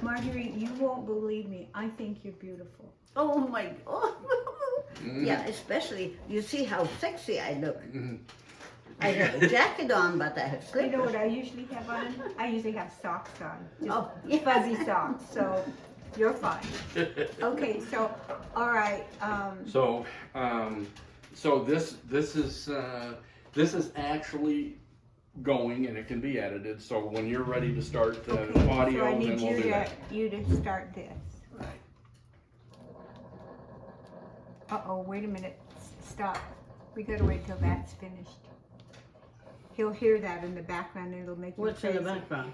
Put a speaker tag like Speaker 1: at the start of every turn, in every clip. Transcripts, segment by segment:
Speaker 1: Marguerite, you won't believe me. I think you're beautiful.
Speaker 2: Oh my God. Yeah, especially, you see how sexy I look. I have a jacket on, but I have
Speaker 1: You
Speaker 2: slippers.
Speaker 1: know what I usually have on? I usually have socks on. Just
Speaker 2: Oh, yeah.
Speaker 1: fuzzy socks. So you're fine. Okay, so, all right.
Speaker 3: So this is actually going, and it can be edited. So when you're ready to start the audio,
Speaker 1: so I
Speaker 3: then
Speaker 1: need
Speaker 3: we'll do that.
Speaker 1: you to start this.
Speaker 3: Right.
Speaker 1: Uh-oh, wait a minute. Stop. We gotta wait till that's finished. He'll hear that in the background and it'll make you
Speaker 2: What's
Speaker 1: crazy.
Speaker 2: in the background?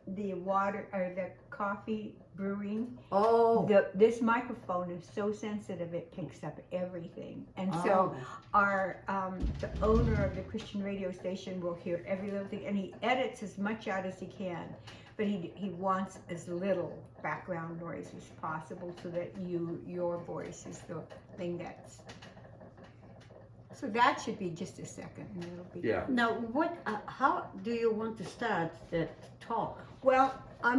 Speaker 1: The water or the coffee brewing.
Speaker 2: Oh.
Speaker 1: This microphone is so sensitive it picks up everything, and so our the owner of the Christian radio station will hear every little thing, and he edits as much out as he can, but he wants as little background noise as possible so that your voice is the thing that's. So that should be just a second, and it'll be.
Speaker 3: Yeah.
Speaker 2: Now, what? How do you want to start the talk?
Speaker 1: Well, I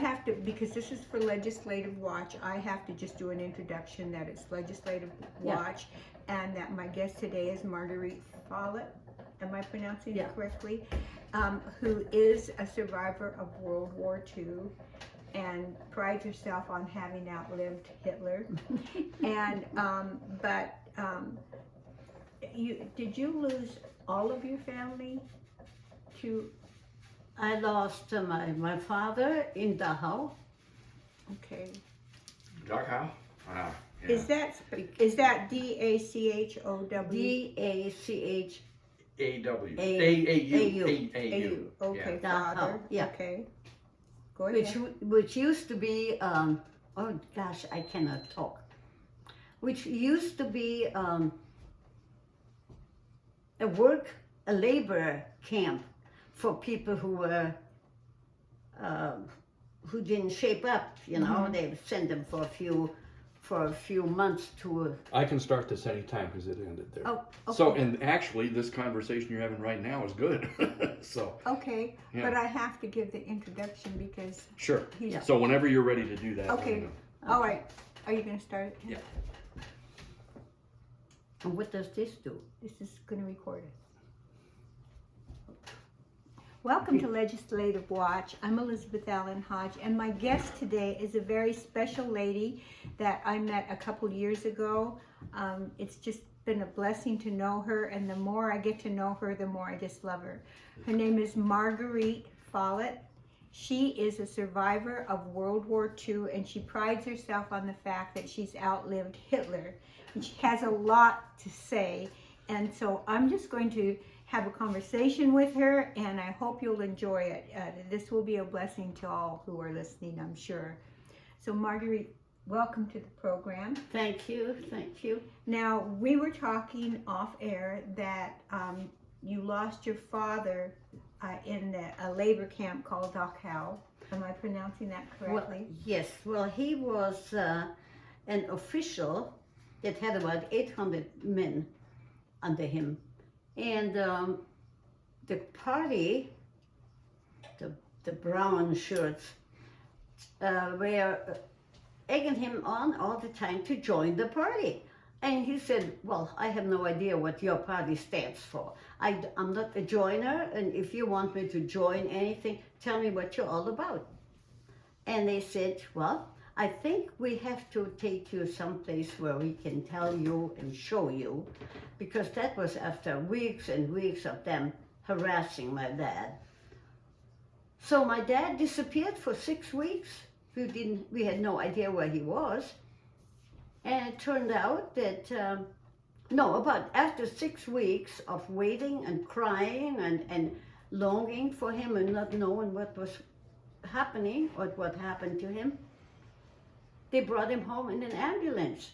Speaker 1: have to, because this is for Legislative Watch, I have to just do an introduction that it's Legislative Watch, and that my guest today is Margarete Fallat, am I pronouncing it correctly? Who is a survivor of World War II and prides herself on having outlived Hitler. And, did you lose all of your family to?
Speaker 2: I lost my father in Dachau.
Speaker 1: Okay.
Speaker 3: Dachau? Yeah.
Speaker 1: Is that DACHOW?
Speaker 2: DACH.
Speaker 3: AW.
Speaker 2: AU.
Speaker 1: Okay,
Speaker 2: Dachau.
Speaker 1: father.
Speaker 2: Yeah.
Speaker 1: Okay. Go ahead.
Speaker 2: Which used to be oh gosh, I cannot talk. Which used to be a labor camp for people who were who didn't shape up. You know, they sent them for a few months to.
Speaker 3: I can start this anytime because it ended there.
Speaker 1: Oh, okay.
Speaker 3: So, and actually, this conversation you're having right now is good. So.
Speaker 1: Okay,
Speaker 3: Yeah.
Speaker 1: but I have to give the introduction because.
Speaker 3: Sure.
Speaker 1: He's-
Speaker 3: So whenever you're ready to do that. let me
Speaker 1: Okay.
Speaker 3: know.
Speaker 1: All right. Are you going to start?
Speaker 3: Yeah.
Speaker 2: And what does this do?
Speaker 1: This is going to record it. Welcome to Legislative Watch. I'm Elizabeth Allen Hodge, and my guest today is a very special lady that I met a couple years ago. It's just been a blessing to know her, and the more I get to know her, the more I just love her. Her name is Margarete Fallat. She is a survivor of World War II, and she prides herself on the fact that she's outlived Hitler. And she has a lot to say, and so I'm just going to have a conversation with her, and I hope you'll enjoy it. This will be a blessing to all who are listening, I'm sure. So Marguerite, welcome to the program.
Speaker 2: Thank you, thank you.
Speaker 1: Now, we were talking off air that you lost your father in a labor camp called Dachau. Am I pronouncing that correctly?
Speaker 2: Well, yes, well, he was an official that had about 800 men under him. And the party, the brown shirts, were egging him on all the time to join the party. And he said, well, I have no idea what your party stands for. I'm not a joiner, and if you want me to join anything, tell me what you're all about. And they said, well, I think we have to take you someplace where we can tell you and show you, because that was after weeks and weeks of them harassing my dad. So my dad disappeared for 6 weeks. We had no idea where he was. And it turned out that, about after 6 weeks of waiting and crying and longing for him and not knowing what was happening or what happened to him, they brought him home in an ambulance.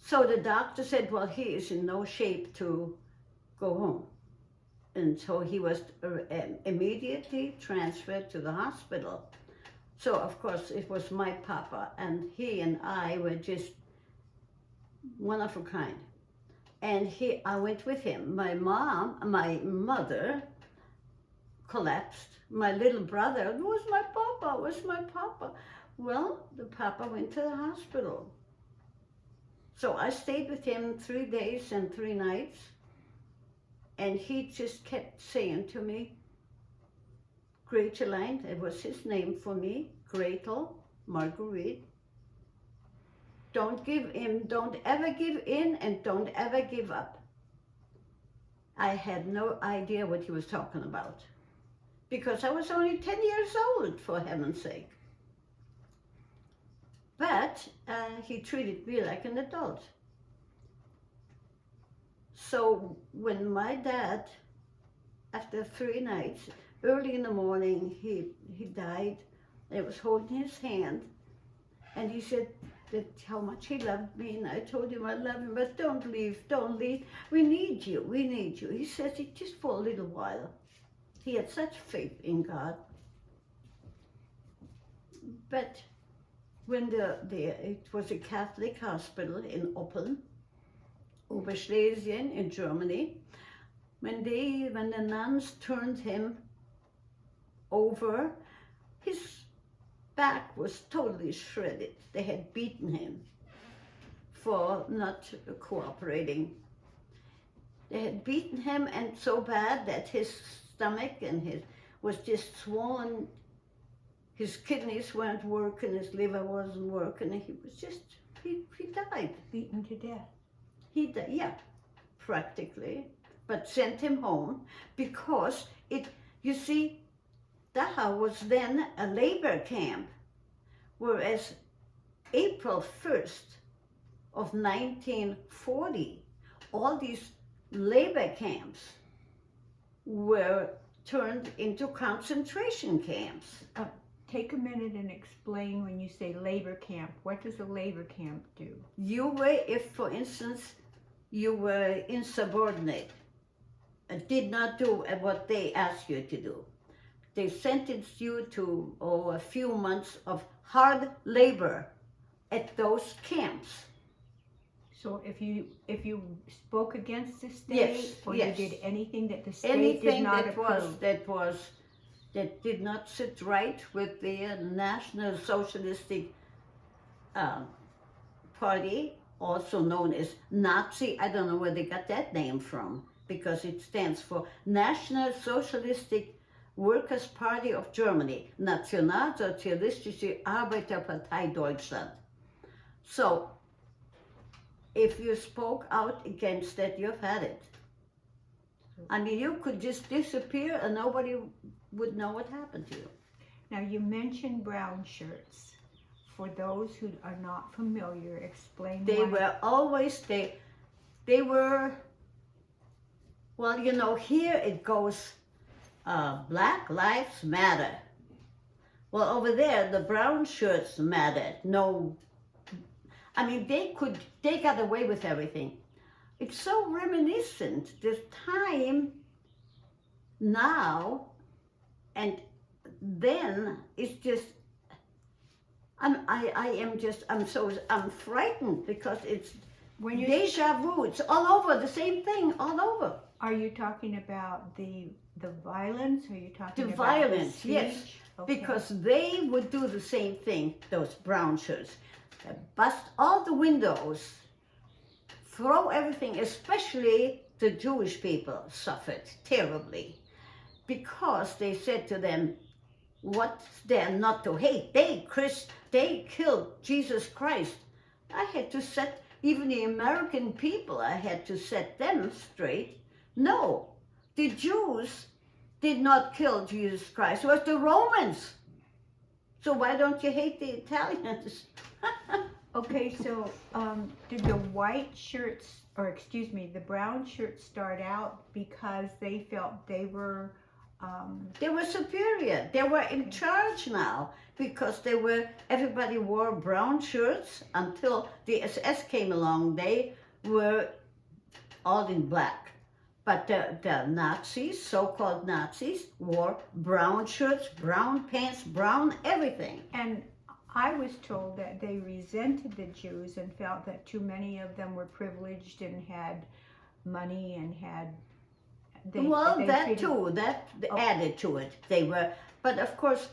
Speaker 2: So the doctor said, well, he is in no shape to go home. And so he was immediately transferred to the hospital. So, of course, it was my papa, and he and I were just one of a kind. And I went with him. My mother collapsed. My little brother, where's my papa? Where's my papa? Well, the papa went to the hospital. So I stayed with him 3 days and 3 nights. And he just kept saying to me, Greteline, it was his name for me, Gretel, Marguerite. Don't give in, don't ever give in, and don't ever give up. I had no idea what he was talking about, because I was only 10 years old, for heaven's sake. But he treated me like an adult. So when my dad, after 3 nights, early in the morning, he died. I was holding his hand, and he said that how much he loved me, and I told him I love him, but don't leave, don't leave. We need you, we need you. He says it just for a little while. He had such faith in God. But when it was a Catholic hospital in Oppeln, Oberschlesien in Germany, when the nuns turned him over, his back was totally shredded. They had beaten him for not cooperating. They had beaten him, and so bad that his stomach and was just swollen. His kidneys weren't working, his liver wasn't working, and he died.
Speaker 1: Beaten to death.
Speaker 2: He died, yeah, practically, but sent him home because you see, Dachau was then a labor camp, whereas April 1st of 1940, all these labor camps were turned into concentration camps.
Speaker 1: Take a minute and explain when you say labor camp. What does a labor camp do?
Speaker 2: You were, if for instance, you were insubordinate, did not do what they asked you to do. They sentenced you to a few months of hard labor at those camps.
Speaker 1: So if you spoke against the state,
Speaker 2: Yes,
Speaker 1: or
Speaker 2: yes.
Speaker 1: you did anything that the state
Speaker 2: Anything
Speaker 1: did not approve,
Speaker 2: that did not sit right with the National Socialistic Party, also known as Nazi. I don't know where they got that name from, because it stands for National Socialistic Workers' Party of Germany, Nationalsozialistische Arbeiterpartei Deutschland. So, if you spoke out against that, you've had it. I mean, you could just disappear and nobody would know what happened to you.
Speaker 1: Now you mentioned brown shirts. For those who are not familiar, explain
Speaker 2: They
Speaker 1: why.
Speaker 2: were always, they were, well, you know, here it goes, Black Lives Matter. Well, over there, the brown shirts mattered. No, I mean, they got away with everything. It's so reminiscent, this time now and then. It's just, I'm frightened, because it's
Speaker 1: When
Speaker 2: deja vu. It's all over, the same thing, all over.
Speaker 1: are you talking about the violence? Or are you talking
Speaker 2: The
Speaker 1: about
Speaker 2: violence,
Speaker 1: the speech?
Speaker 2: yes.
Speaker 1: Okay.
Speaker 2: Because they would do the same thing, those brown shirts. Bust all the windows, throw everything, especially the Jewish people suffered terribly, because they said to them, what's there not to hate? They killed Jesus Christ. I had to set, even the American people, I had to set them straight. No, the Jews did not kill Jesus Christ. It was the Romans. So why don't you hate the Italians?
Speaker 1: Okay, so did the white shirts, or excuse me, the brown shirts start out because they felt they were
Speaker 2: superior. They were in charge now, because everybody wore brown shirts until the SS came along. They were all in black. But the Nazis, so-called Nazis, wore brown shirts, brown pants, brown everything.
Speaker 1: And I was told that they resented the Jews and felt that too many of them were privileged and had money and
Speaker 2: Well,
Speaker 1: they
Speaker 2: that
Speaker 1: treated-
Speaker 2: too, that
Speaker 1: Oh.
Speaker 2: added to it. They were, but of course,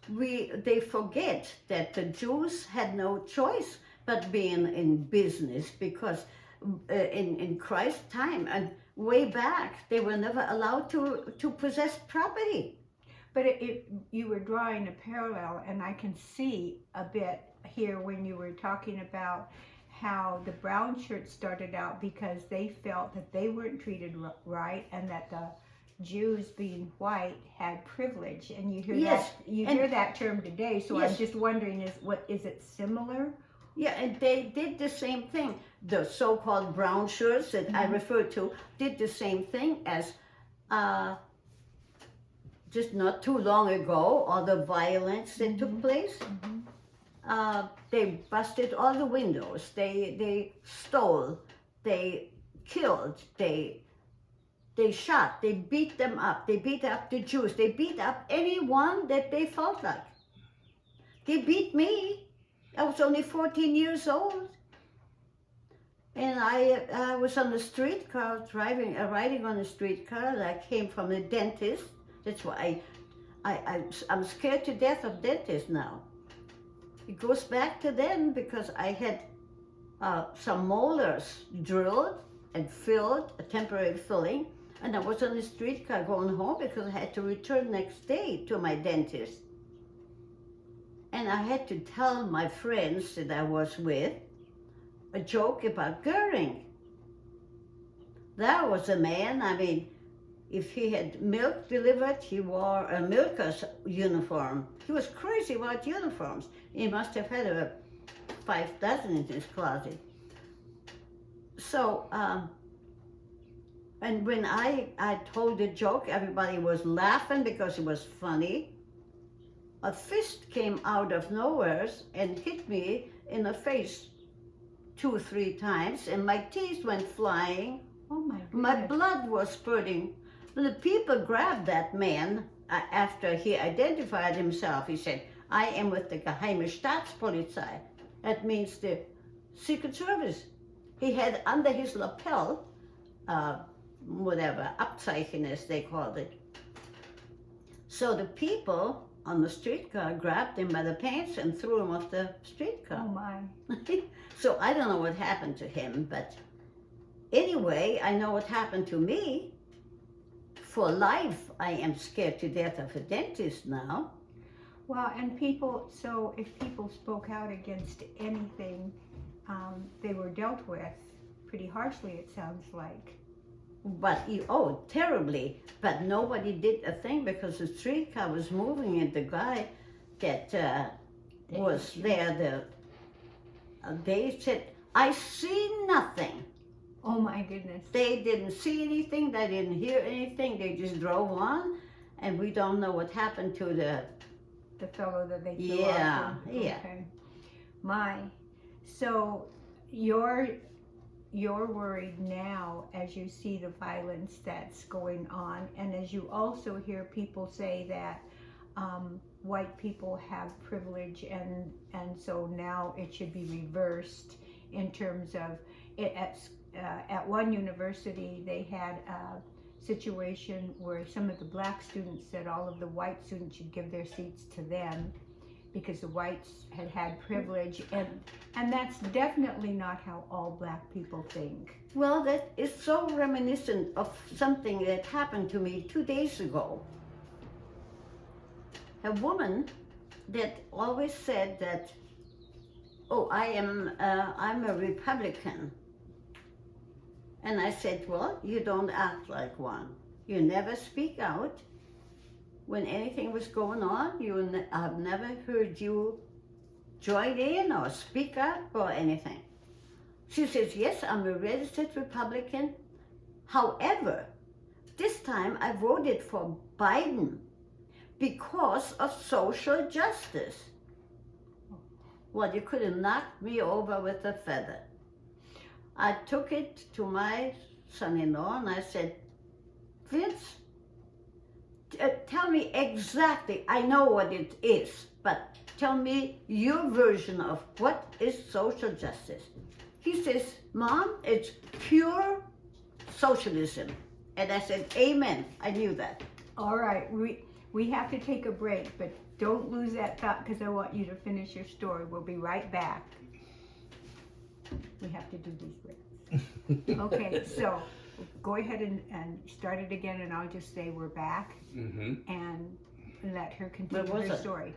Speaker 2: they forget that the Jews had no choice but being in business because in Christ's time and way back, they were never allowed to possess property.
Speaker 1: But you were drawing a parallel, and I can see a bit here when you were talking about how the brown shirts started out because they felt that they weren't treated right, and that the Jews, being white, had privilege. And you hear
Speaker 2: Yes,
Speaker 1: that you
Speaker 2: and-
Speaker 1: hear that term today. So
Speaker 2: Yes.
Speaker 1: I'm just wondering, is it similar?
Speaker 2: Yeah, and they did the same thing. The so-called brown shirts that I referred to did the same thing as just not too long ago, all the violence that took place. They busted all the windows. They stole. They killed. They shot. They beat them up. They beat up the Jews. They beat up anyone that they felt like. They beat me. I was only 14 years old. And I was on the streetcar, riding on the streetcar, and I came from a dentist. That's why I'm scared to death of dentists now. It goes back to then because I had some molars drilled and filled, a temporary filling, and I was on the streetcar going home because I had to return next day to my dentist. And I had to tell my friends that I was with a joke about Goering. That was a man, I mean, if he had milk delivered, he wore a milker's uniform. He was crazy about uniforms. He must have had 5 dozen in his closet. So, and when I told the joke, everybody was laughing because it was funny. A fist came out of nowhere and hit me in the face 2 or 3 times, and my teeth went flying.
Speaker 1: Oh my goodness.
Speaker 2: My blood was spurting. The people grabbed that man after he identified himself. He said, "I am with the Geheime Staatspolizei." That means the Secret Service. He had under his lapel, whatever, Abzeichen as they called it. So the people on the streetcar grabbed him by the pants and threw him off the streetcar.
Speaker 1: Oh my.
Speaker 2: So I don't know what happened to him, but anyway, I know what happened to me. For life, I am scared to death of a dentist now.
Speaker 1: Well, and so if people spoke out against anything, they were dealt with pretty harshly, it sounds like.
Speaker 2: But, terribly. But nobody did a thing because the streetcar was moving and the guy that was there, they said, "I see nothing."
Speaker 1: Oh my goodness.
Speaker 2: They didn't see anything, they didn't hear anything, they just drove on, and we don't know what happened to
Speaker 1: The fellow that they threw
Speaker 2: Yeah,
Speaker 1: off.
Speaker 2: yeah.
Speaker 1: Okay. So you're worried now as you see the violence that's going on, and as you also hear people say that white people have privilege, and so now it should be reversed in terms of it. At one university, they had a situation where some of the black students said all of the white students should give their seats to them because the whites had privilege, and that's definitely not how all black people think.
Speaker 2: Well, that is so reminiscent of something that happened to me 2 days ago. A woman that always said that, I'm a Republican. And I said, well, you don't act like one. You never speak out. When anything was going on, I've never heard you join in or speak up or anything. She says, yes, I'm a registered Republican. However, this time I voted for Biden because of social justice. Well, you could have knocked me over with a feather. I took it to my son-in-law and I said, Vince, tell me exactly, I know what it is, but tell me your version of what is social justice. He says, Mom, it's pure socialism. And I said, amen. I knew that.
Speaker 1: All right, we have to take a break, but don't lose that thought because I want you to finish your story. We'll be right back. We have to do these breaks. Okay, so go ahead and start it again, and I'll just say we're back, and let her continue
Speaker 2: Where was
Speaker 1: her
Speaker 2: it?
Speaker 1: story.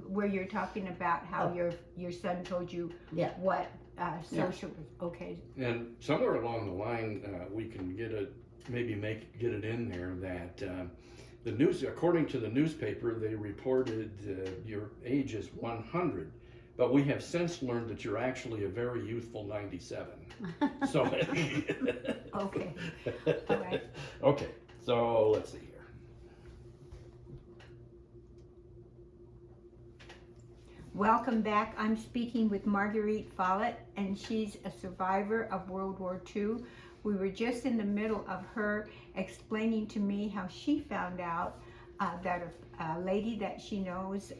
Speaker 1: Where you're talking about how your son told you what socialism. Okay.
Speaker 3: And somewhere along the line, we can get it in there that the news, according to the newspaper, they reported your age is 100, but we have since learned that you're actually a very youthful 97. So.
Speaker 1: Okay. All right.
Speaker 3: Okay. So let's see here.
Speaker 1: Welcome back. I'm speaking with Margarete Fallat, and she's a survivor of World War II. We were just in the middle of her explaining to me how she found out that a lady that she knows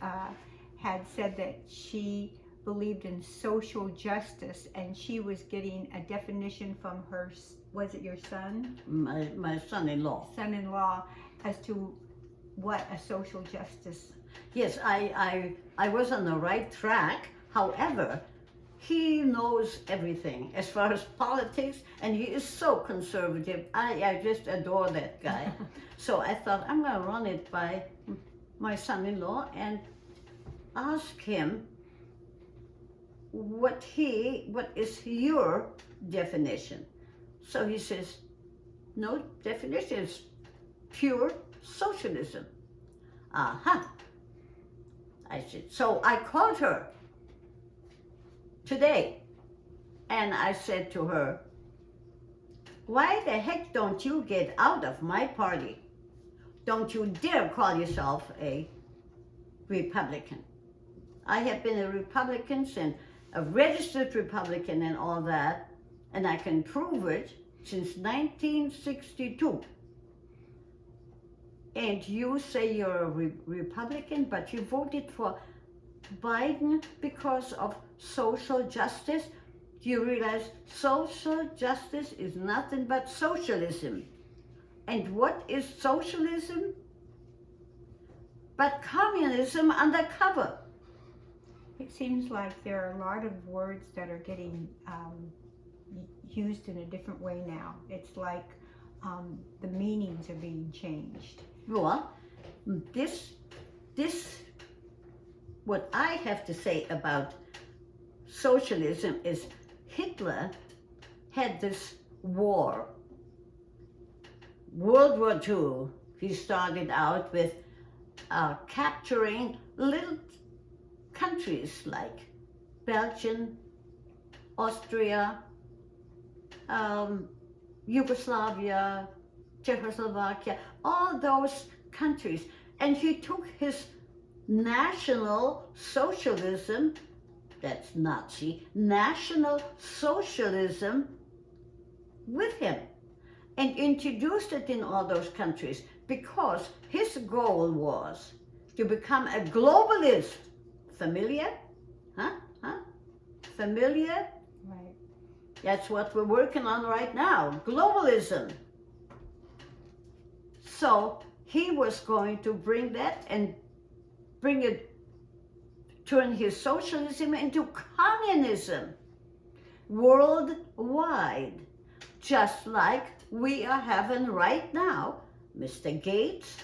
Speaker 1: had said that she believed in social justice, and she was getting a definition from her, was it your son?
Speaker 2: My son-in-law.
Speaker 1: Son-in-law, as to what a social justice.
Speaker 2: Yes, I was on the right track. However, he knows everything as far as politics, and he is so conservative. I just adore that guy. So I thought, I'm going to run it by my son-in-law and ask him, what is your definition? So he says, no definition, it's pure socialism. Aha. I said, so I called her today, and I said to her, why the heck don't you get out of my party? Don't you dare call yourself a Republican. I have been a Republican and a registered Republican and all that, and I can prove it since 1962. And you say you're a Republican, but you voted for Biden because of social justice. Do you realize social justice is nothing but socialism? And what is socialism? But communism undercover.
Speaker 1: It seems like there are a lot of words that are getting used in a different way now. It's like the meanings are being changed.
Speaker 2: Well, this, what I have to say about socialism is Hitler had this war, World War II. He started out with capturing little countries like Belgium, Austria, Yugoslavia, Czechoslovakia, all those countries. And he took his National Socialism, that's Nazi, National Socialism with him and introduced it in all those countries because his goal was to become a globalist. Familiar? Huh? Familiar?
Speaker 1: Right.
Speaker 2: That's what we're working on right now, globalism. So he was going to bring that and turn his socialism into communism worldwide, just like we are having right now. Mr. Gates,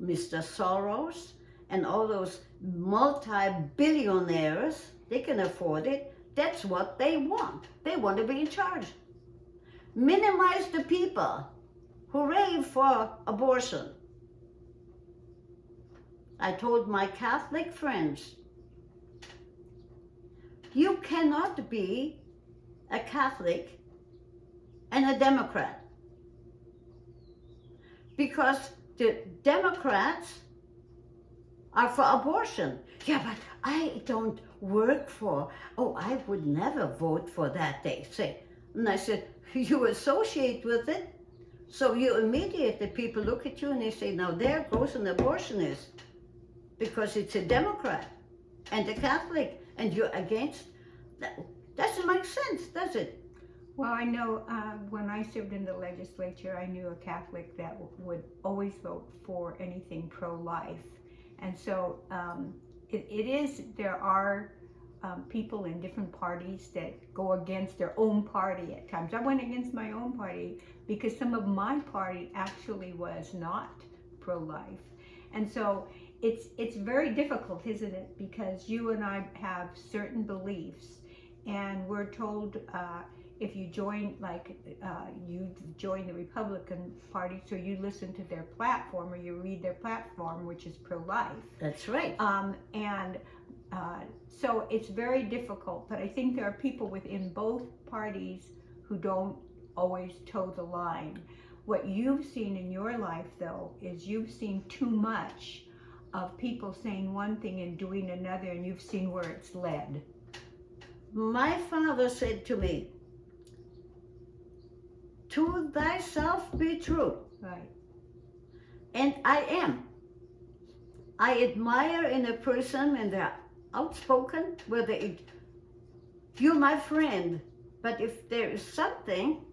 Speaker 2: Mr. Soros, and all those multi-billionaires, they can afford it. That's what they want. They want to be in charge. Minimize the people who rave for abortion. I told my Catholic friends, you cannot be a Catholic and a Democrat, because the Democrats are for abortion. Yeah, but I don't work for, I would never vote for that, they say. And I said, you associate with it, so you immediately, people look at you and they say, now there goes an abortionist, because it's a Democrat and a Catholic, and you're against that. Doesn't make sense, does it?
Speaker 1: Well, I know when I served in the legislature, I knew a Catholic that would always vote for anything pro-life. And so there are people in different parties that go against their own party at times. I went against my own party because some of my party actually was not pro-life. And so it's very difficult, isn't it? Because you and I have certain beliefs, and we're told if you join, you join the Republican Party, so you listen to their platform or you read their platform, which is pro-life.
Speaker 2: That's right.
Speaker 1: So it's very difficult, but I think there are people within both parties who don't always toe the line. What you've seen in your life, though, is you've seen too much of people saying one thing and doing another, and you've seen where it's led.
Speaker 2: My father said to me, "To thyself be true."
Speaker 1: Right.
Speaker 2: And I am. I admire in a person when they're outspoken, whether you're my friend, but if there is something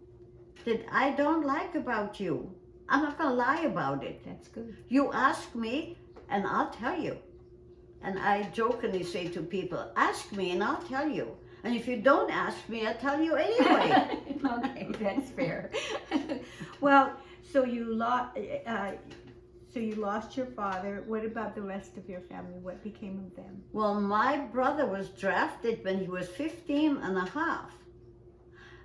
Speaker 2: that I don't like about you, I'm not going to lie about it.
Speaker 1: That's good.
Speaker 2: You ask me and I'll tell you. And I jokingly say to people, ask me and I'll tell you. And if you don't ask me, I'll tell you anyway.
Speaker 1: Okay, that's fair. Well, so you lost your father. What about the rest of your family? What became of them?
Speaker 2: Well, my brother was drafted when he was 15 and a half.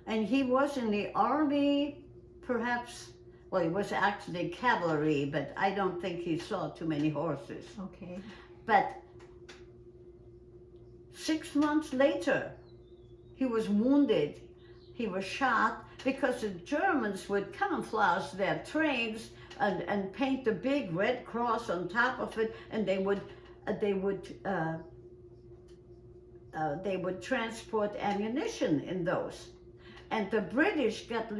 Speaker 2: And he was in the army, perhaps, well, he was actually cavalry, but I don't think he saw too many horses.
Speaker 1: Okay.
Speaker 2: But 6 months later, he was wounded. He was shot because the Germans would camouflage their trains and paint the big red cross on top of it, and they would transport ammunition in those. And the British got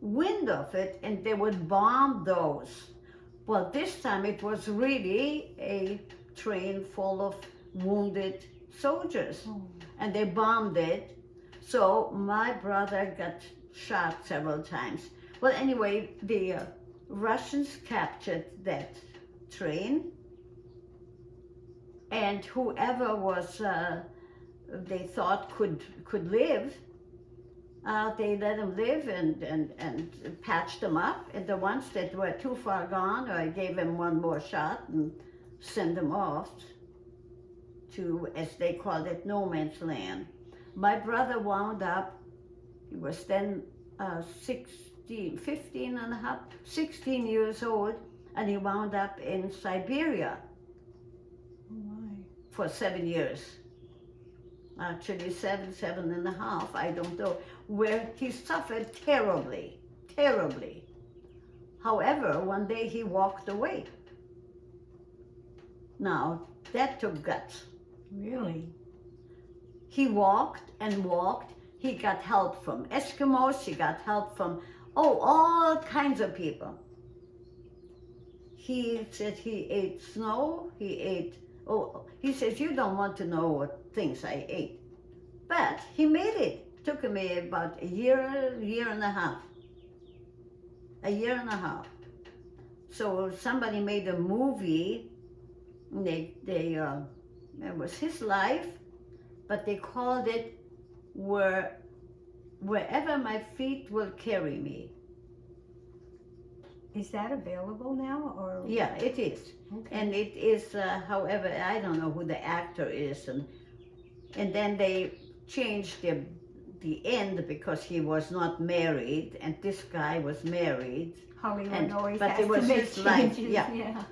Speaker 2: wind of it, and they would bomb those. Well, this time it was really a train full of wounded soldiers, and they bombed it. So my brother got shot several times. Well, anyway, the Russians captured that train, and whoever was they thought could live, they let them live and patched them up. And the ones that were too far gone, I gave them one more shot and sent them off to, as they called it, no man's land. My brother wound up, he was then 16 years old, and he wound up in Siberia.
Speaker 1: Oh my.
Speaker 2: For 7 years. Actually 7.5, I don't know, where he suffered terribly, terribly. However, one day he walked away. Now, that took guts.
Speaker 1: Really?
Speaker 2: He walked and walked. He got help from Eskimos, he got help from, all kinds of people. He said he ate snow, he says, you don't want to know what things I ate. But he made it. Took me about a year and a half. A year and a half. So somebody made a movie, it was his life, but they called it Wherever My Feet Will Carry Me.
Speaker 1: Is that available now, or?
Speaker 2: Yeah, it is.
Speaker 1: Okay.
Speaker 2: And it is, however, I don't know who the actor is, and then they changed the end because he was not married, and this guy was married.
Speaker 1: Hollywood always
Speaker 2: but
Speaker 1: has
Speaker 2: it was
Speaker 1: to make
Speaker 2: his life,
Speaker 1: changes.
Speaker 2: yeah.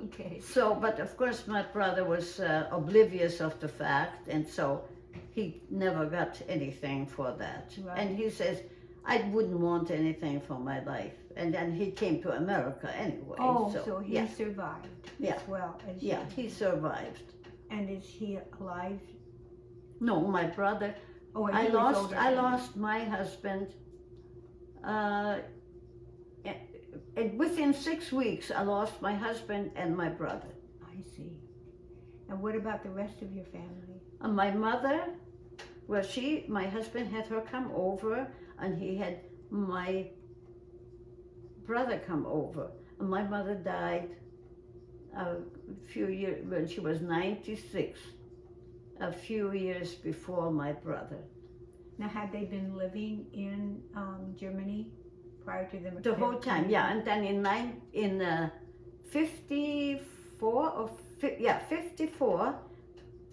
Speaker 1: Okay.
Speaker 2: So, but of course my brother was oblivious of the fact, and so he never got anything for that.
Speaker 1: Right.
Speaker 2: And he says, I wouldn't want anything for my life. And then he came to America anyway.
Speaker 1: Oh, so he
Speaker 2: yeah.
Speaker 1: survived
Speaker 2: Yeah.
Speaker 1: as well as
Speaker 2: Yeah,
Speaker 1: you.
Speaker 2: he survived.
Speaker 1: And is he alive?
Speaker 2: No, my brother.
Speaker 1: Oh, and
Speaker 2: I
Speaker 1: he was older than you.
Speaker 2: lost my husband. And within 6 weeks, I lost my husband and my brother.
Speaker 1: I see. And what about the rest of your family?
Speaker 2: My mother Well, my husband had her come over, and he had my brother come over. And my mother died a few years, when she was 96, a few years before my brother.
Speaker 1: Now, had they been living in Germany prior to them?
Speaker 2: The whole time, yeah. And then in 54, 54,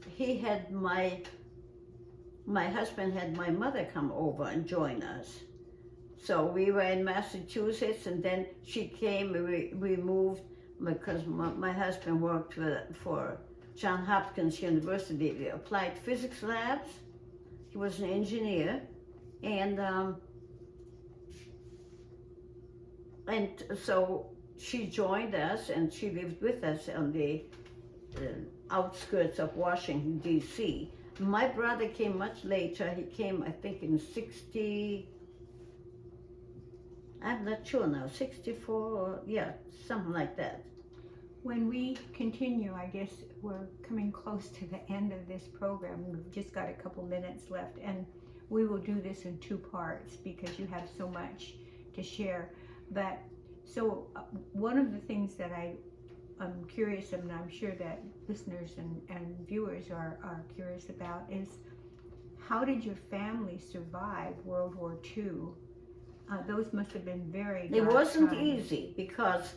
Speaker 2: he had my husband had my mother come over and join us. So we were in Massachusetts, and then she came. We moved because my husband worked for Johns Hopkins University, the applied physics labs. He was an engineer, and so she joined us, and she lived with us on the outskirts of Washington, D.C. My brother came much later. He came, I think, in 60, I'm not sure now, 64, or, yeah, something like that.
Speaker 1: When we continue, I guess we're coming close to the end of this program. We've just got a couple minutes left, and we will do this in 2 parts because you have so much to share. But so one of the things that I'm curious, and I'm sure that listeners and viewers are curious about, is how did your family survive World War II? Those must have been very
Speaker 2: It
Speaker 1: dark
Speaker 2: wasn't
Speaker 1: times.
Speaker 2: easy because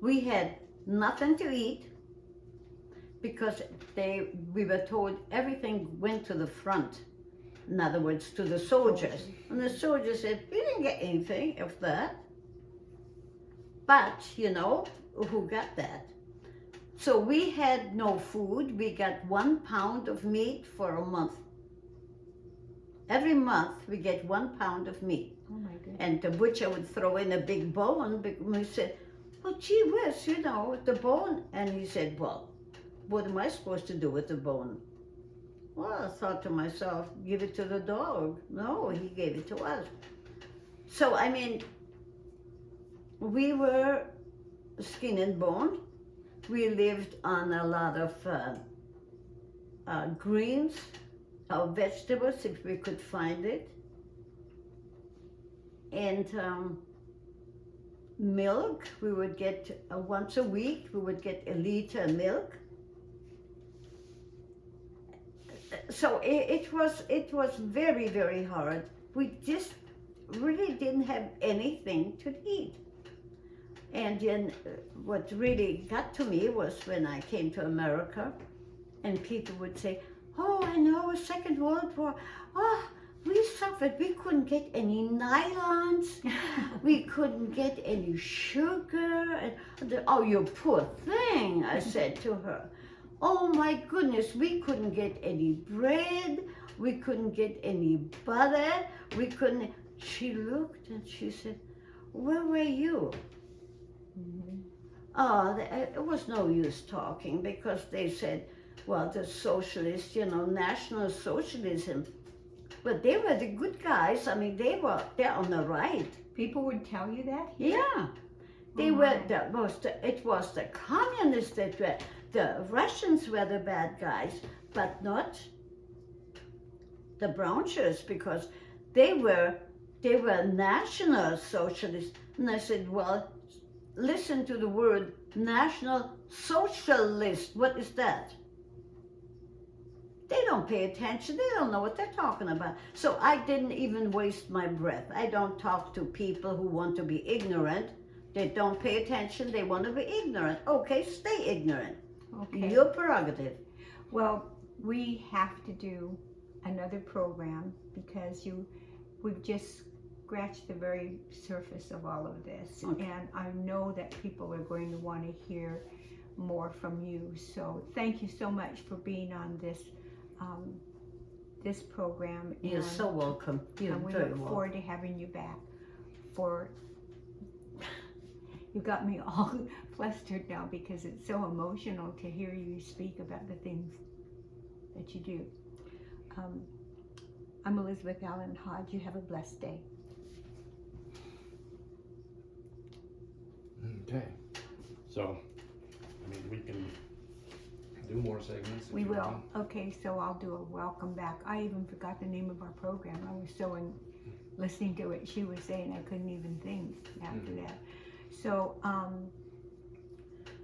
Speaker 2: we had nothing to eat, because we were told everything went to the front. In other words, to the soldiers. And the soldiers said, we didn't get anything of that. But, you know, who got that? So we had no food. We got 1 pound of meat for a month. Every month we get 1 pound of meat.
Speaker 1: Oh my goodness.
Speaker 2: And the butcher would throw in a big bone. We said, well, gee whiz, you know, the bone. And he said, well, what am I supposed to do with the bone? Well, I thought to myself, give it to the dog. No, he gave it to us. So, I mean, we were skin and bone. We lived on a lot of greens, vegetables, if we could find it. And milk, we would get once a week, we would get a liter of milk. So it was very, very hard. We just really didn't have anything to eat. And then what really got to me was when I came to America, and people would say, oh, I know, Second World War, oh, we suffered. We couldn't get any nylons. We couldn't get any sugar. And oh, you poor thing, I said to her. Oh my goodness, we couldn't get any bread. We couldn't get any butter. We couldn't. She looked and she said, where were you?
Speaker 1: Mm-hmm.
Speaker 2: Oh, it was no use talking, because they said, well, the socialists, you know, National Socialism. But they were the good guys. I mean, they're on the right.
Speaker 1: People would tell you that?
Speaker 2: Yeah. They were, it was the communists that were, the Russians were the bad guys, but not the brown shirts, because they were National Socialists. And I said, well, listen to the word National Socialist. What is that? They don't pay attention. They don't know what they're talking about. So I didn't even waste my breath. I don't talk to people who want to be ignorant. They don't pay attention. They want to be ignorant. Okay, stay ignorant.
Speaker 1: Okay.
Speaker 2: Your prerogative.
Speaker 1: Well, we have to do another program because we've just scratched the very surface of all of this.
Speaker 2: Okay.
Speaker 1: And I know that people are going to want to hear more from you. So thank you so much for being on this program.
Speaker 2: You're
Speaker 1: and,
Speaker 2: so welcome. You're
Speaker 1: and we
Speaker 2: very
Speaker 1: look
Speaker 2: welcome.
Speaker 1: forward to having you back. You got me all flustered now because it's so emotional to hear you speak about the things that you do. I'm Elizabeth Allen Hodge. You have a blessed day.
Speaker 3: Okay. So, I mean, we can do more segments. if
Speaker 1: We
Speaker 3: you
Speaker 1: will.
Speaker 3: want.
Speaker 1: Okay, so I'll do a welcome back. I even forgot the name of our program. I was so listening to it. She was saying I couldn't even think after that.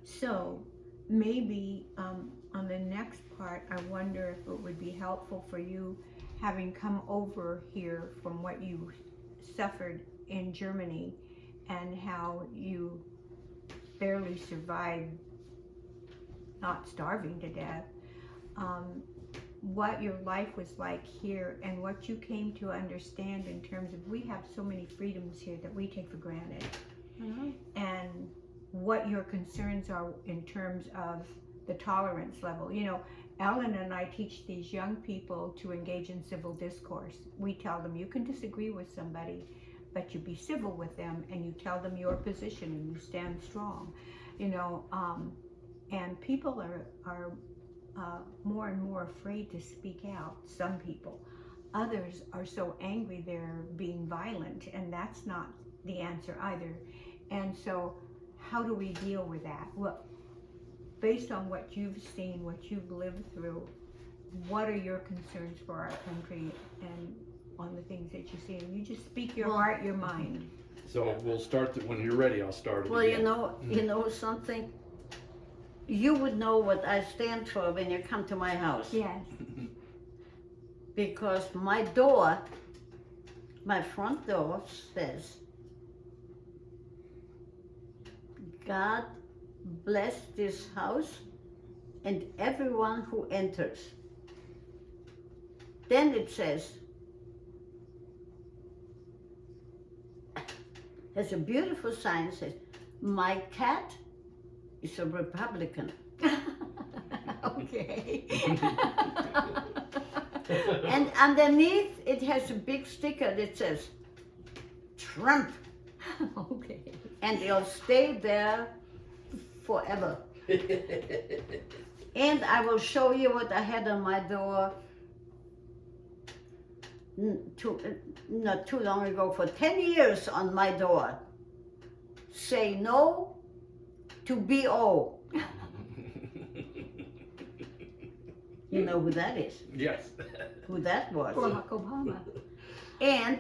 Speaker 1: So maybe on the next part, I wonder if it would be helpful for you, having come over here from what you suffered in Germany and how you barely survived, not starving to death, what your life was like here and what you came to understand in terms of, we have so many freedoms here that we take for granted, and what your concerns are in terms of the tolerance level. You know, Ellen and I teach these young people to engage in civil discourse. We tell them you can disagree with somebody, but you be civil with them and you tell them your position and you stand strong, you know, and people are more and more afraid to speak out. Some people, others are so angry they're being violent, and that's not the answer either. And so how do we deal with that? Well, based on what you've seen, what you've lived through, what are your concerns for our country and on the things that you see? And you just speak your heart, your mind.
Speaker 3: So we'll start, when you're ready, I'll start it
Speaker 2: Well,
Speaker 3: again.
Speaker 2: you know something? You would know what I stand for when you come to my house.
Speaker 1: Yes.
Speaker 2: Because my door, my front door says, God bless this house and everyone who enters. Then it says, there's a beautiful sign that says, my cat is a Republican.
Speaker 1: Okay.
Speaker 2: And underneath it has a big sticker that says, Trump.
Speaker 1: Okay.
Speaker 2: And it'll stay there forever. And I will show you what I had on my door not too long ago, for 10 years on my door. Say no to BO. You know who that is?
Speaker 3: Yes.
Speaker 2: Who that was?
Speaker 1: Barack Obama.
Speaker 2: And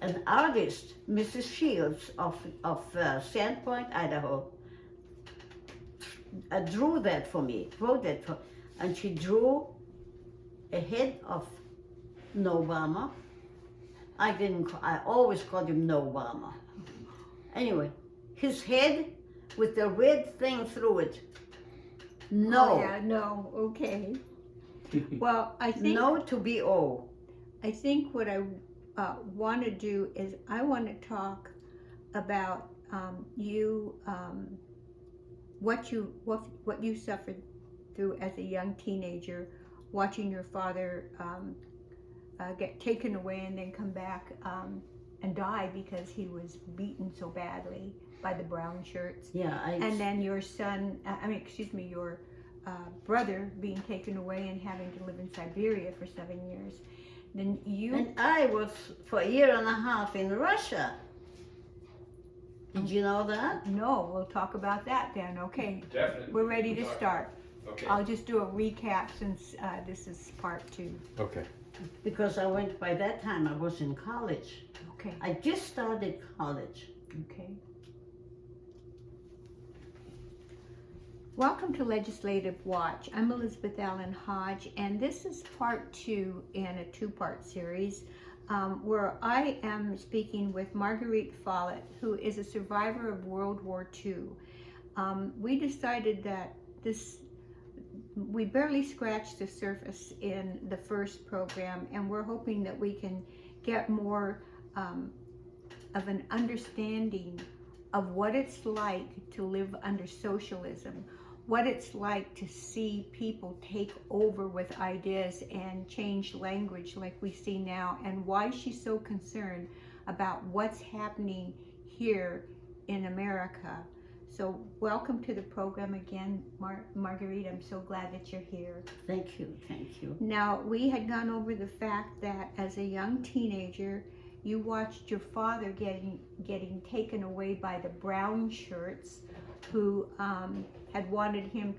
Speaker 2: an artist, Mrs. Shields of Sandpoint, Idaho, drew that for me, and she drew a head of No Obama. I always called him No Obama. Anyway, his head with the red thing through it. No.
Speaker 1: Oh, yeah, no, okay. Well, I think
Speaker 2: No to BO.
Speaker 1: I think what I want to do is I want to talk about what you suffered through as a young teenager, watching your father get taken away and then come back and die because he was beaten so badly by the brown shirts.
Speaker 2: Yeah,
Speaker 1: And then your son, your brother being taken away and having to live in Siberia for 7 years. Then you...
Speaker 2: And I was for a year and a half in Russia. Did you know that?
Speaker 1: No, we'll talk about that then, okay.
Speaker 3: Definitely.
Speaker 1: We're ready to start.
Speaker 3: Okay.
Speaker 1: I'll just do a recap since this is part 2.
Speaker 3: Okay.
Speaker 2: Because by that time I was in college.
Speaker 1: Okay,
Speaker 2: I just started college.
Speaker 1: okay. Welcome to Legislative Watch. I'm Elizabeth Allen Hodge, and this is part 2 in a 2-part series where I am speaking with Margarete Fallat, who is a survivor of World War II. We decided that we barely scratched the surface in the first program, and we're hoping that we can get more of an understanding of what it's like to live under socialism, what it's like to see people take over with ideas and change language like we see now, and why she's so concerned about what's happening here in America. So welcome to the program again, Marguerite. I'm so glad that you're here.
Speaker 2: Thank you, thank you.
Speaker 1: Now, we had gone over the fact that as a young teenager, you watched your father getting taken away by the brown shirts, who had wanted him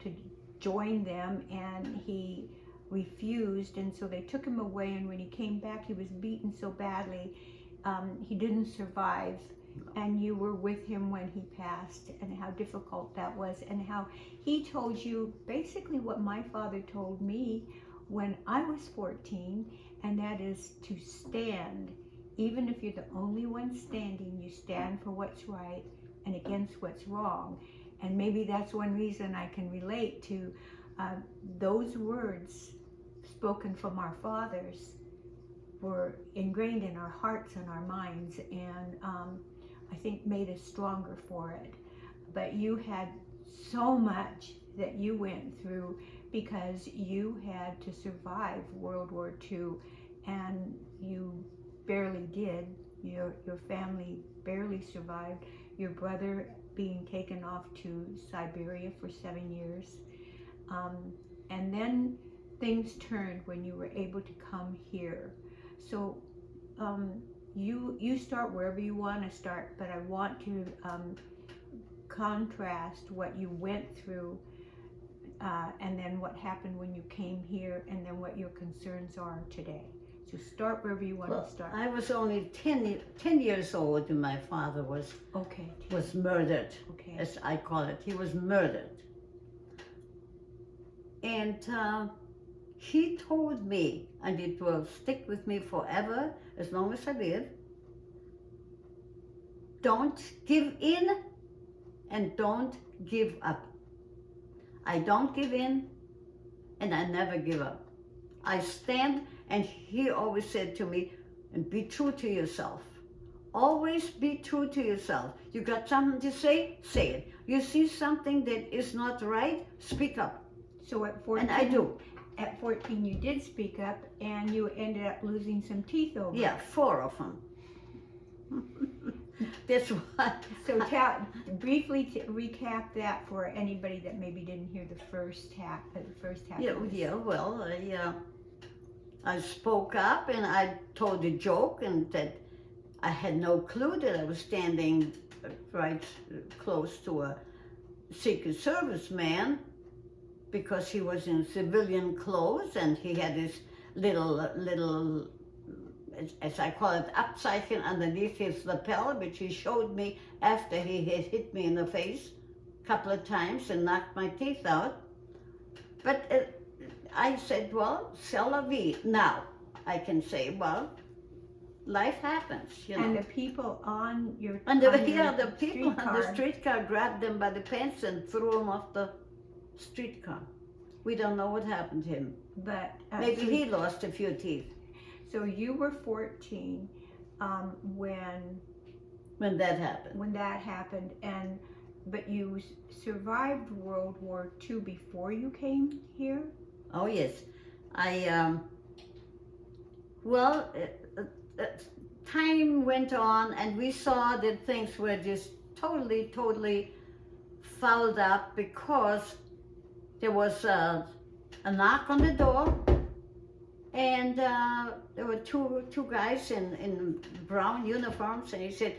Speaker 1: join them, and he refused, and so they took him away, and when he came back he was beaten so badly he didn't survive. And you were with him when he passed, and how difficult that was, and how he told you basically what my father told me when I was 14, and that is to stand. Even if you're the only one standing, you stand for what's right and against what's wrong. And maybe that's one reason I can relate to those words spoken from our fathers were ingrained in our hearts and our minds, and I think made us stronger for it. But you had so much that you went through because you had to survive World War II, and you barely did. Your family barely survived. Your brother being taken off to Siberia for 7 years. And then things turned when you were able to come here. So you start wherever you want to start, but I want to contrast what you went through and then what happened when you came here, and then what your concerns are today. So start wherever you want to start.
Speaker 2: I was only 10 years old when my father was murdered,
Speaker 1: Okay.
Speaker 2: as I call it. He was murdered. And he told me, and it will stick with me forever, as long as I live, don't give in and don't give up. I don't give in and I never give up. I stand, and he always said to me, and be true to yourself. Always be true to yourself. You got something to say it. You see something that is not right, speak up.
Speaker 1: So at 14,
Speaker 2: And I do.
Speaker 1: At 14 you did speak up, and you ended up losing some teeth over it.
Speaker 2: Yeah, 4 of them. That's why.
Speaker 1: So briefly recap that for anybody that maybe didn't hear the first half.
Speaker 2: Well, I spoke up and I told a joke, and that I had no clue that I was standing right close to a Secret Service man, because he was in civilian clothes and he had his little, as I call it, upcycling underneath his lapel, which he showed me after he had hit me in the face a couple of times and knocked my teeth out. But I said, well, c'est la vie. Now I can say, well, life happens, you know.
Speaker 1: And the people on your
Speaker 2: the people on the
Speaker 1: streetcar,
Speaker 2: streetcar grabbed them by the pants and threw them off the streetcar. We don't know what happened to him.
Speaker 1: but
Speaker 2: Maybe
Speaker 1: so,
Speaker 2: he lost a few teeth
Speaker 1: so you were 14 when
Speaker 2: that happened.
Speaker 1: that happened, but you survived World War II before you came here.
Speaker 2: Oh yes, time went on, and we saw that things were just totally fouled up, because there was a knock on the door, and there were two guys in brown uniforms, and he said,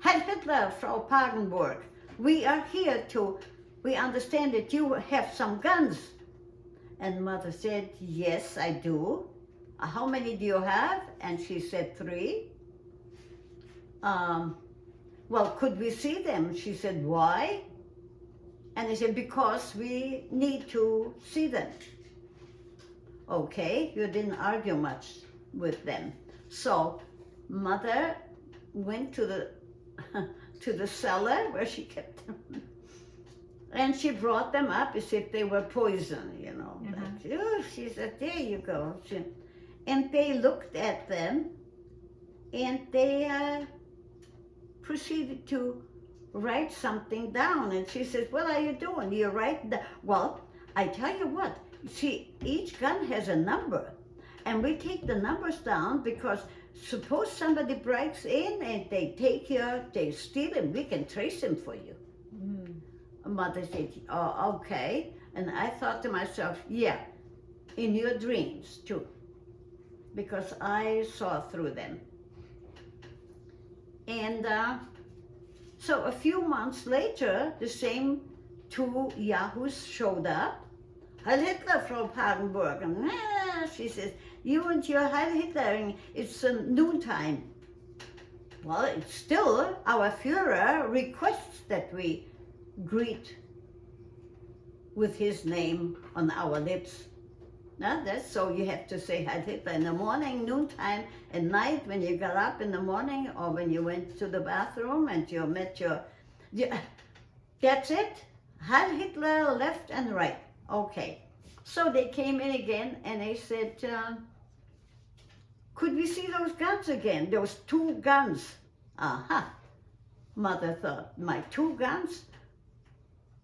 Speaker 2: Heil Hitler, Frau Pagenburg, we understand that you have some guns. And Mother said, yes, I do. How many do you have? And she said, 3. Well, could we see them? She said, why? And I said, because we need to see them. Okay, you didn't argue much with them. So Mother went to the cellar where she kept them, and she brought them up as if they were poison, you know. Like, oh, she said, there you go. And they looked at them, and they proceeded to write something down. And she says, what are you doing? You write that? Well, I tell you what, see, each gun has a number, and we take the numbers down, because suppose somebody breaks in and they steal them, we can trace them for you. Mother said, oh, okay. And I thought to myself, yeah, in your dreams too, because I saw through them. And so a few months later, the same 2 yahoos showed up Heil Hitler, Frau Pagenburg. And she says, you and your Heil Hitler, it's noontime. Well, it's still, our Führer requests that we greet with his name on our lips. Now, that's so you have to say Heil Hitler in the morning, noontime, at night when you got up in the morning, or when you went to the bathroom and you met your that's it. Heil Hitler left and right. Okay. So they came in again and they said, could we see those guns again? Those 2 guns. Aha. Mother thought, my 2 guns?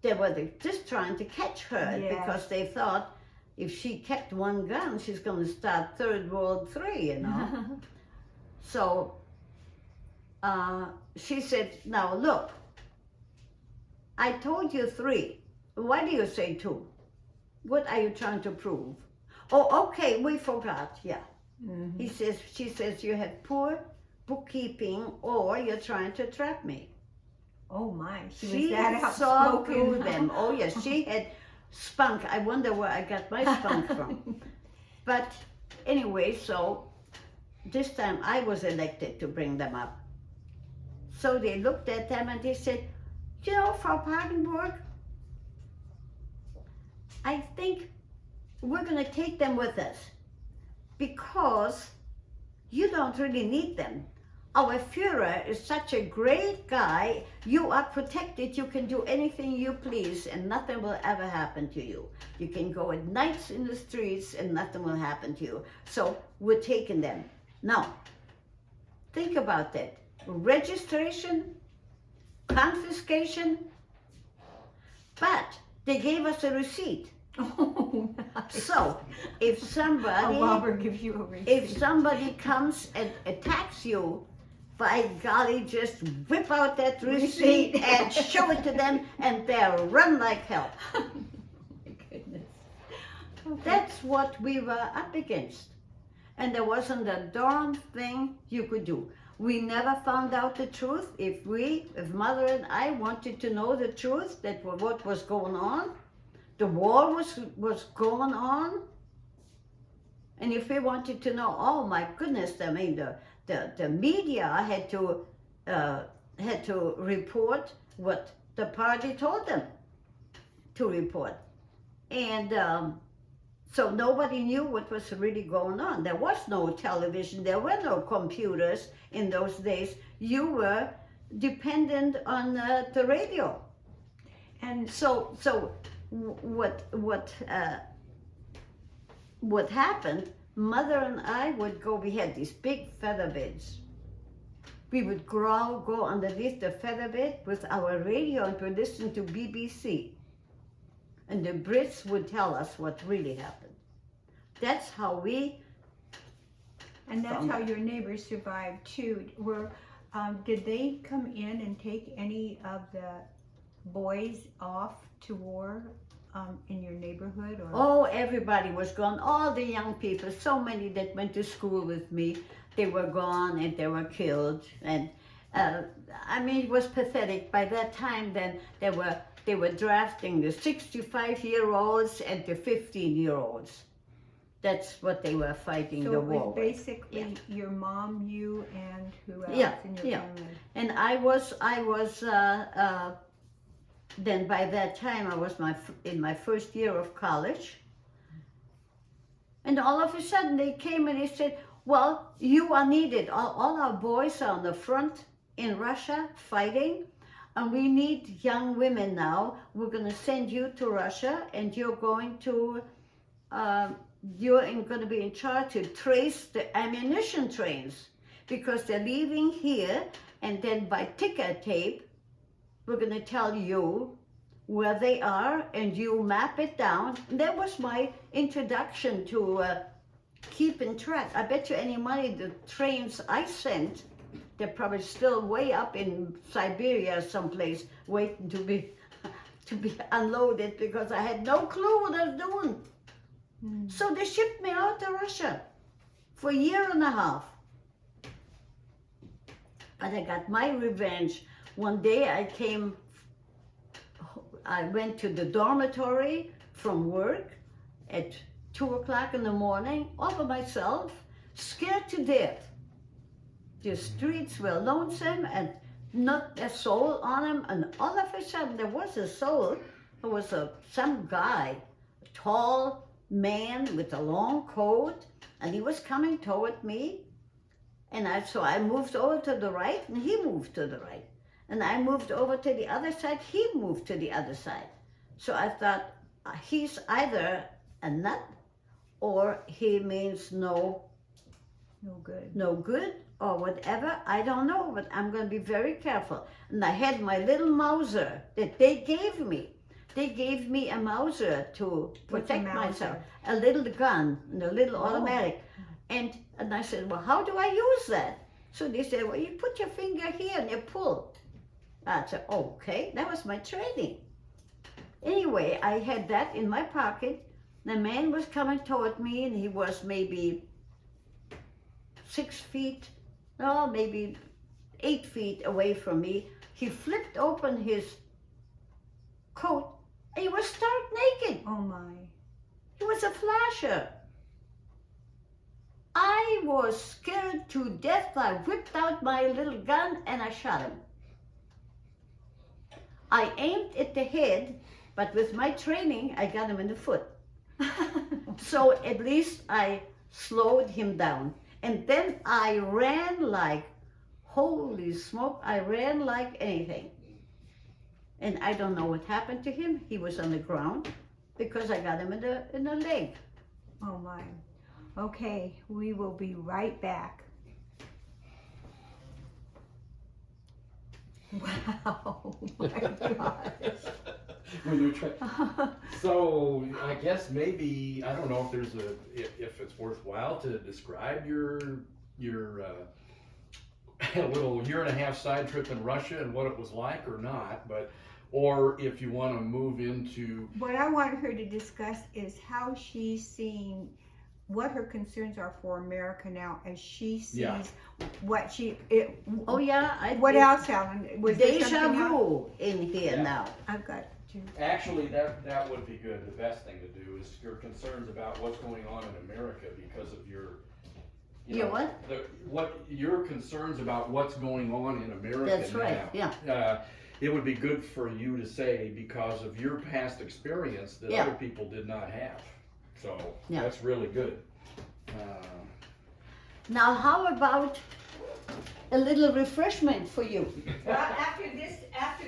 Speaker 2: They were just trying to catch her because they thought if she kept 1 gun, she's going to start Third World III, you know. So she said, now look, I told you 3. Why do you say 2? What are you trying to prove? Oh, okay, we forgot, yeah. She says, you have poor bookkeeping or you're trying to trap me.
Speaker 1: Oh my, she
Speaker 2: She
Speaker 1: was that
Speaker 2: saw
Speaker 1: outspoken.
Speaker 2: through them. Oh yes, she had spunk. I wonder where I got my spunk from. But anyway, so this time I was elected to bring them up. So they looked at them and they said, you know, Frau Pagenburg, I think we're going to take them with us because you don't really need them. Our Führer is such a great guy. You are protected. You can do anything you please and nothing will ever happen to you. You can go at nights in the streets and nothing will happen to you. So we're taking them. Now, think about that. Registration, confiscation, but they gave us a receipt.
Speaker 1: Oh, nice.
Speaker 2: So if somebody,
Speaker 1: A robber gives you a receipt.
Speaker 2: if somebody comes and attacks you, by golly, just whip out that receipt and show it to them and they'll run like hell.
Speaker 1: Oh my goodness. Okay.
Speaker 2: That's what we were up against. And there wasn't a darn thing you could do. We never found out the truth. If Mother and I wanted to know the truth, that what was going on, the war was going on. And if we wanted to know, oh my goodness, I mean, the media had to report what the party told them to report. And so nobody knew what was really going on. There was no television, there were no computers in those days. You were dependent on the radio. And so what happened, Mother and I would go, we had these big feather beds. We would go underneath the feather bed with our radio and we'd listen to BBC. And the Brits would tell us what really happened. That's how we...
Speaker 1: And that's how your neighbors survived too. Did they come in and take any of the boys off to war in your neighborhood? Or?
Speaker 2: Oh, everybody was gone. All the young people, so many that went to school with me, they were gone and they were killed. And I mean, it was pathetic. By that time, then they were drafting the 65-year-olds and the 15-year-olds. That's what they were fighting the war
Speaker 1: So it was
Speaker 2: with.
Speaker 1: basically your mom, you, and who else in your family?
Speaker 2: And I was then by that time I was in my first year of college. And all of a sudden they came and they said, well, you are needed. All our boys are on the front in Russia fighting. And we need young women now. We're going to send you to Russia and you're going to be in charge to trace the ammunition trains because they're leaving here and then by ticker tape, we're going to tell you where they are and you map it down. And that was my introduction to keeping track. I bet you any money the trains I sent, they're probably still way up in Siberia someplace waiting to be unloaded because I had no clue what I was doing. So they shipped me out to Russia for a year and a half. But I got my revenge. One day I went to the dormitory from work at 2 o'clock in the morning, all by myself, scared to death. The streets were lonesome and not a soul on them, and all of a sudden there was a soul. There was some guy, a tall man with a long coat, and he was coming toward me. And so I moved over to the right, and he moved to the right. And I moved over to the other side, he moved to the other side. So I thought, he's either a nut, or he means no good, or whatever. I don't know, but I'm going to be very careful. And I had my little Mauser that they gave me. They gave me a Mauser to protect myself, a little gun, and a little automatic. And I said, well, how do I use that? So they said, well, you put your finger here and you pull. I said, okay, that was my training. Anyway, I had that in my pocket. The man was coming toward me, and he was maybe 6 feet, no, maybe 8 feet away from me. He flipped open his coat, and he was stark naked.
Speaker 1: Oh my.
Speaker 2: He was a flasher. I was scared to death. I whipped out my little gun and I shot him. I aimed at the head, but with my training, I got him in the foot. So at least I slowed him down. And then I ran like, holy smoke, I ran like anything. And I don't know what happened to him. He was on the ground because I got him in the leg.
Speaker 1: Oh my. Okay, we will be right back. Wow, my gosh.
Speaker 3: When you're so I guess maybe, I don't know if there's if it's worthwhile to describe your little 1.5 year side trip in Russia and what it was like or not, but or if you want to move into
Speaker 1: What I want her to discuss is how she's seeing, what her concerns are for America now, as she sees what she.
Speaker 2: Oh yeah,
Speaker 1: What else, Alan? Was there
Speaker 2: deja
Speaker 1: something else?
Speaker 2: vu in here
Speaker 3: Yeah.
Speaker 2: now.
Speaker 1: I've got to.
Speaker 3: Actually, that would be good. The best thing to do is your concerns about what's going on in America because of your.
Speaker 2: Your what?
Speaker 3: What your concerns about what's going on in America
Speaker 2: That's
Speaker 3: now.
Speaker 2: right. Yeah.
Speaker 3: It would be good for you to say because of your past experience that
Speaker 2: Yeah.
Speaker 3: other people did not have. So
Speaker 2: Yeah.
Speaker 3: that's really good.
Speaker 2: Now, how about a little refreshment for you?
Speaker 1: Well, after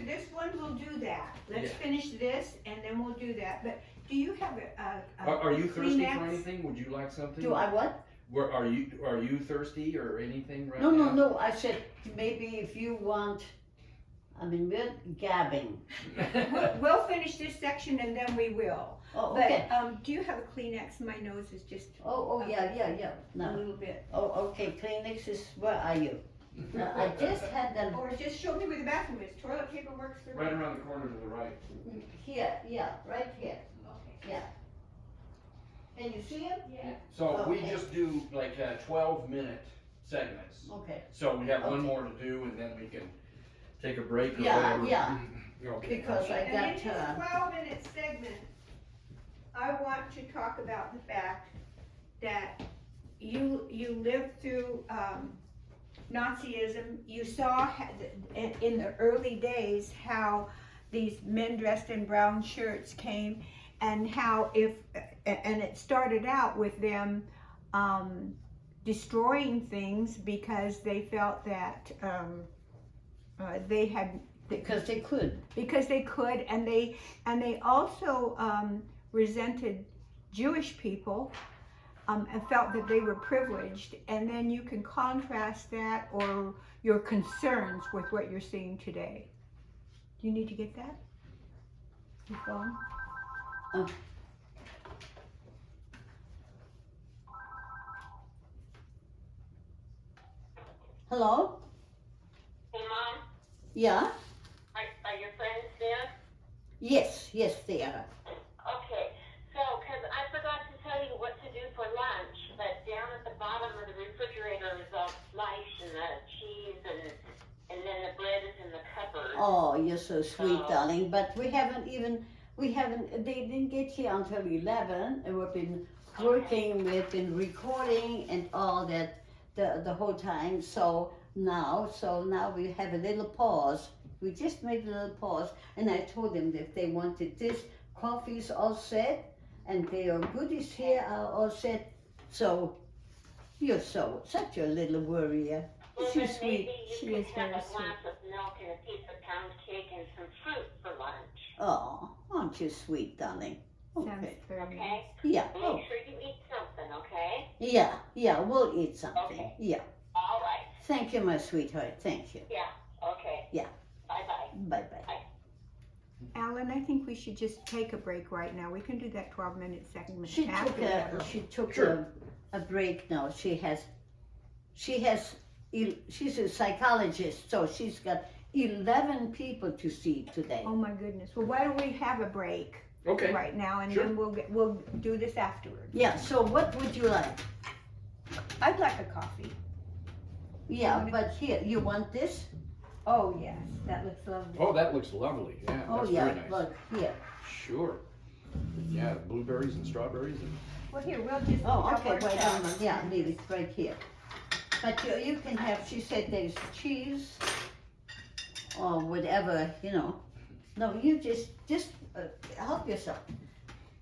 Speaker 1: this one, we'll do that. Let's finish this, and then we'll do that. But do you have a
Speaker 3: Are you thirsty
Speaker 1: Kleenex?
Speaker 3: for anything? Would you like something?
Speaker 2: Do I what?
Speaker 3: Are you thirsty or anything right
Speaker 2: No,
Speaker 3: now?
Speaker 2: no. I said maybe if you want. I mean, we're gabbing.
Speaker 1: We'll finish this section, and then we will.
Speaker 2: Oh,
Speaker 1: But
Speaker 2: okay.
Speaker 1: do you have a Kleenex? My nose is just
Speaker 2: Yeah.
Speaker 1: a
Speaker 2: No.
Speaker 1: little bit.
Speaker 2: Oh, okay. Kleenex is. Where are you? I just had them
Speaker 1: Or just show me where the bathroom is. Toilet paper works for me.
Speaker 3: Right around the corner to the right.
Speaker 2: here. Yeah, right here.
Speaker 1: Okay.
Speaker 2: Yeah. Can you see him?
Speaker 1: Yeah.
Speaker 3: So we
Speaker 2: Okay.
Speaker 3: just do like 12-minute segments.
Speaker 2: Okay.
Speaker 3: So we have one
Speaker 2: Okay.
Speaker 3: more to do and then we can take a break or
Speaker 2: Yeah,
Speaker 3: whatever.
Speaker 2: yeah.
Speaker 3: Okay.
Speaker 2: Because I
Speaker 1: And
Speaker 2: got.
Speaker 1: in this 12-minute segment, I want to talk about the fact that you lived through Nazism. You saw in the early days how these men dressed in brown shirts came, and how and it started out with them destroying things because they felt that they had.
Speaker 2: Because they could.
Speaker 1: Because they could, and they also resented Jewish people and felt that they were privileged. And then you can contrast that or your concerns with what you're seeing today. Do you need to get that? Your phone?
Speaker 2: Hello?
Speaker 4: Hey, Mom,
Speaker 2: Yeah?
Speaker 4: are your friends there?
Speaker 2: Yes, they are.
Speaker 4: Okay, so, because I forgot to tell you what to do for lunch, but down at the bottom of the refrigerator is all slice and the cheese and then the bread is in the cupboard.
Speaker 2: Oh, you're so sweet,
Speaker 4: Oh.
Speaker 2: darling. But we haven't even We haven't, they didn't get here until 11, and we've been working, we've been recording and all that the whole time. So now we have a little pause. We just made a little pause, and I told them that if they wanted this, coffee's all set, and their goodies here are all set. So you're such a little worrier.
Speaker 4: Well,
Speaker 2: She's
Speaker 4: then
Speaker 2: sweet.
Speaker 4: maybe
Speaker 1: She
Speaker 4: you
Speaker 1: is
Speaker 4: could have
Speaker 1: very
Speaker 4: a glass of milk and a piece of pound cake and some fruit for lunch.
Speaker 2: Oh, aren't you sweet, darling?
Speaker 1: Sounds
Speaker 2: Okay.
Speaker 1: very
Speaker 4: Okay?
Speaker 1: nice.
Speaker 2: Yeah.
Speaker 4: Make
Speaker 2: Oh.
Speaker 4: sure you eat something, okay?
Speaker 2: Yeah, we'll eat something.
Speaker 4: Okay.
Speaker 2: Yeah.
Speaker 4: All right.
Speaker 2: Thank you, my sweetheart. Thank you.
Speaker 4: Yeah. Okay.
Speaker 2: Yeah.
Speaker 4: Bye-bye.
Speaker 2: Bye-bye.
Speaker 1: Alan, I think we should just take a break right now. We can do that 12-minute segment
Speaker 2: She
Speaker 1: after
Speaker 2: took
Speaker 1: that.
Speaker 3: Sure.
Speaker 2: a break now. She's a psychologist, so she's got 11 people to see today.
Speaker 1: Oh my goodness. Well, why don't we have a break
Speaker 3: Okay.
Speaker 1: right now, and
Speaker 3: Sure.
Speaker 1: then we'll do this afterwards.
Speaker 2: Yeah, so what would you like?
Speaker 1: I'd like a coffee.
Speaker 2: Yeah, but here, you want this?
Speaker 1: Oh yes, that looks lovely.
Speaker 3: Oh, that looks lovely. Yeah,
Speaker 2: Oh,
Speaker 3: that's
Speaker 2: yeah,
Speaker 3: very nice.
Speaker 2: look, here.
Speaker 3: Sure. Yeah, blueberries and strawberries and
Speaker 1: Well, here we'll just.
Speaker 2: Oh,
Speaker 1: help
Speaker 2: okay, wait,
Speaker 1: ourselves.
Speaker 2: yeah, leave it right here. But you can have, she said there's cheese or whatever, you know. No, you just help yourself.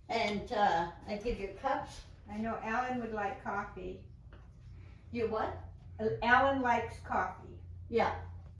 Speaker 2: And I give you cups.
Speaker 1: I know Alan would like coffee.
Speaker 2: You what?
Speaker 1: Alan likes coffee.
Speaker 2: Yeah,